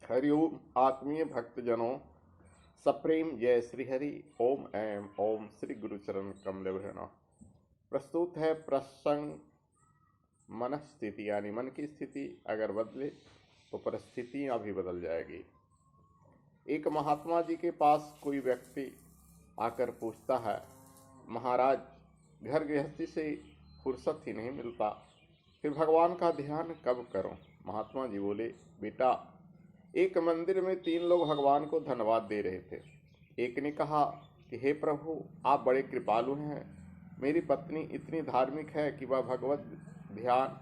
हरिओम आत्मीय भक्तजनों, सप्रेम जय श्री हरि। ओम ऐम ओम श्री गुरुचरण कमल भरणा। प्रस्तुत है प्रसंग मन स्थिति, यानी मन की स्थिति अगर बदले तो परिस्थितियां भी बदल जाएगी। एक महात्मा जी के पास कोई व्यक्ति आकर पूछता है, महाराज घर गृहस्थी से फुर्सत ही नहीं मिलता, फिर भगवान का ध्यान कब करूं? महात्मा जी बोले, बेटा, एक मंदिर में 3 लोग भगवान को धन्यवाद दे रहे थे। एक ने कहा कि हे प्रभु, आप बड़े कृपालु हैं। मेरी पत्नी इतनी धार्मिक है कि वह भगवत ध्यान,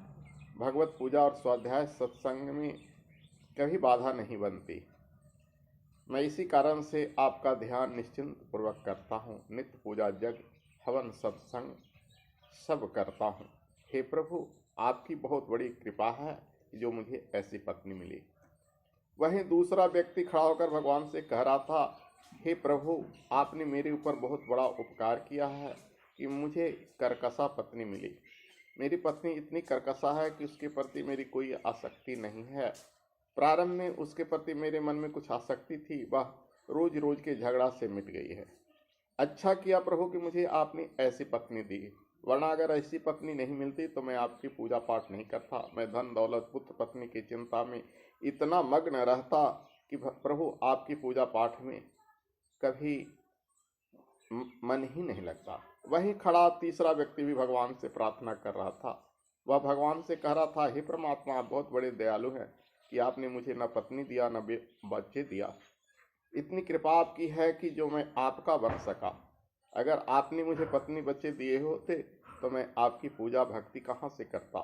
भगवत पूजा और स्वाध्याय सत्संग में कभी बाधा नहीं बनती। मैं इसी कारण से आपका ध्यान निश्चिंत पूर्वक करता हूँ। नित्य पूजा, जग, हवन, सत्संग सब करता हूँ। हे प्रभु, आपकी बहुत बड़ी कृपा है जो मुझे ऐसी पत्नी मिली। वहीं दूसरा व्यक्ति खड़ा होकर भगवान से कह रहा था, हे प्रभु, आपने मेरे ऊपर बहुत बड़ा उपकार किया है कि मुझे कर्कशा पत्नी मिली। मेरी पत्नी इतनी कर्कशा है कि उसके प्रति मेरी कोई आसक्ति नहीं है। प्रारंभ में उसके प्रति मेरे मन में कुछ आसक्ति थी, वह रोज रोज के झगड़ा से मिट गई है। अच्छा किया प्रभु कि मुझे आपने ऐसी पत्नी दी, वरना अगर ऐसी पत्नी नहीं मिलती तो मैं आपकी पूजा पाठ नहीं करता। मैं धन दौलत पुत्र पत्नी की चिंता में इतना मग्न रहता कि प्रभु आपकी पूजा पाठ में कभी मन ही नहीं लगता। वहीं खड़ा तीसरा व्यक्ति भी भगवान से प्रार्थना कर रहा था। वह भगवान से कह रहा था, हे परमात्मा, आप बहुत बड़े दयालु हैं कि आपने मुझे न पत्नी दिया न बच्चे दिया। इतनी कृपा आपकी है कि जो मैं आपका बन सका। अगर आपने मुझे पत्नी बच्चे दिए होते तो मैं आपकी पूजा भक्ति कहाँ से करता।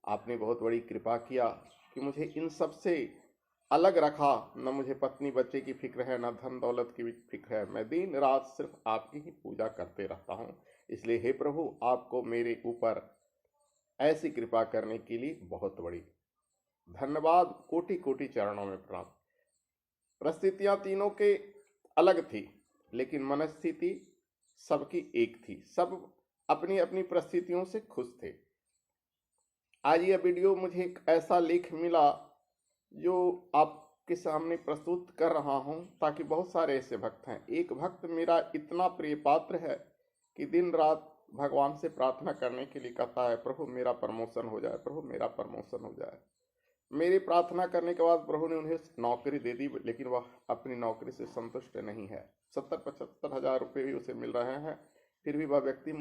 आपने बहुत बड़ी कृपा किया कि मुझे इन सब से अलग रखा। न मुझे पत्नी बच्चे की फिक्र है, न धन दौलत की फिक्र है। मैं दिन रात सिर्फ आपकी ही पूजा करते रहता हूँ। इसलिए हे प्रभु, आपको मेरे ऊपर ऐसी कृपा करने के लिए बहुत बड़ी धन्यवाद। कोटि कोटि चरणों में प्रणाम। परिस्थितियां तीनों के अलग थी, लेकिन मनस्थिति सबकी एक थी। सब अपनी अपनी परिस्थितियों से खुश थे। आज यह वीडियो मुझे एक ऐसा लेख मिला जो आपके सामने प्रस्तुत कर रहा हूं, ताकि बहुत सारे ऐसे भक्त हैं। एक भक्त मेरा इतना प्रिय पात्र है कि दिन रात भगवान से प्रार्थना करने के लिए कहता है, प्रभु मेरा प्रमोशन हो जाए, प्रभु मेरा प्रमोशन हो जाए। मेरी प्रार्थना करने के बाद प्रभु ने उन्हें नौकरी दे दी, लेकिन वह अपनी नौकरी से संतुष्ट नहीं है। 70-75 हजार रुपये भी उसे मिल रहे हैं, फिर भी वह व्यक्ति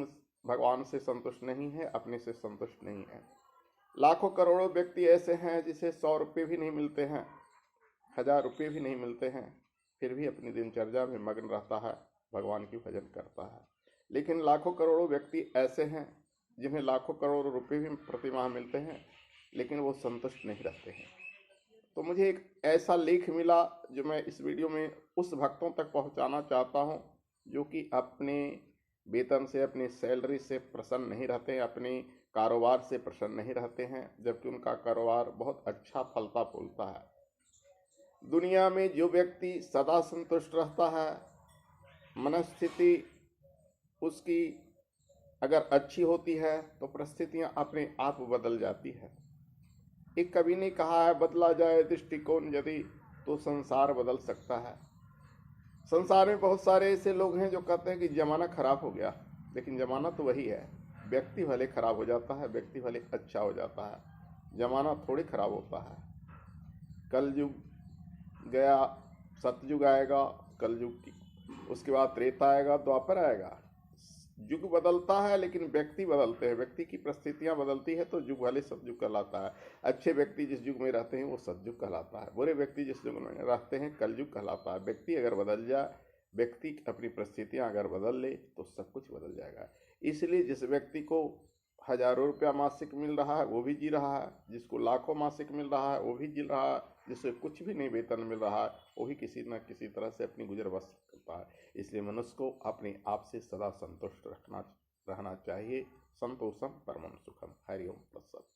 भगवान से संतुष्ट नहीं है, अपने से संतुष्ट नहीं है। लाखों करोड़ों व्यक्ति ऐसे हैं जिसे 100 रुपये भी नहीं मिलते हैं, 1000 रुपये भी नहीं मिलते हैं, फिर भी अपनी दिनचर्या में मग्न रहता है, भगवान की भजन करता है। लेकिन लाखों करोड़ों व्यक्ति ऐसे हैं जिन्हें लाखों करोड़ों रुपये भी प्रतिमाह मिलते हैं, लेकिन वो संतुष्ट नहीं रहते हैं। तो मुझे एक ऐसा लेख मिला जो मैं इस वीडियो में उस भक्तों तक पहुंचाना चाहता हूं जो कि अपने वेतन से, अपनी सैलरी से प्रसन्न नहीं रहते हैं, अपने कारोबार से प्रसन्न नहीं रहते हैं, जबकि उनका कारोबार बहुत अच्छा फलता फूलता है। दुनिया में जो व्यक्ति सदा संतुष्ट रहता है, मनस्थिति उसकी अगर अच्छी होती है तो परिस्थितियां अपने आप बदल जाती है। एक कवि ने कहा है, बदला जाए दृष्टिकोण यदि तो संसार बदल सकता है। संसार में बहुत सारे ऐसे लोग हैं जो कहते हैं कि जमाना खराब हो गया, लेकिन जमाना तो वही है। व्यक्ति भले खराब हो जाता है, व्यक्ति भले अच्छा हो जाता है, जमाना थोड़ी खराब होता है। कलयुग गया, सतयुग आएगा, कलयुग की उसके बाद त्रेता आएगा, द्वापर आएगा। युग बदलता है लेकिन व्यक्ति बदलते हैं। व्यक्ति की परिस्थितियां बदलती है तो युग वाले सतयुग कहलाता है। अच्छे व्यक्ति जिस युग में रहते हैं वो सतयुग कहलाता है, बुरे व्यक्ति जिस युग में रहते हैं कलयुग कहलाता है। व्यक्ति अगर बदल जाए, व्यक्ति अपनी परिस्थितियां अगर बदल ले तो सब कुछ बदल जाएगा। इसलिए जिस व्यक्ति को हजारों रुपया मासिक मिल रहा है वो भी जी रहा है, जिसको लाखों मासिक मिल रहा है वो भी जी रहा है, जिससे कुछ भी नहीं वेतन मिल रहा है वो भी किसी न किसी तरह से अपनी गुजर बसर करता है। इसलिए मनुष्य को अपने आप से सदा संतुष्ट रहना चाहिए। संतोषम परमम सुखम। हरि ओम तत्सत।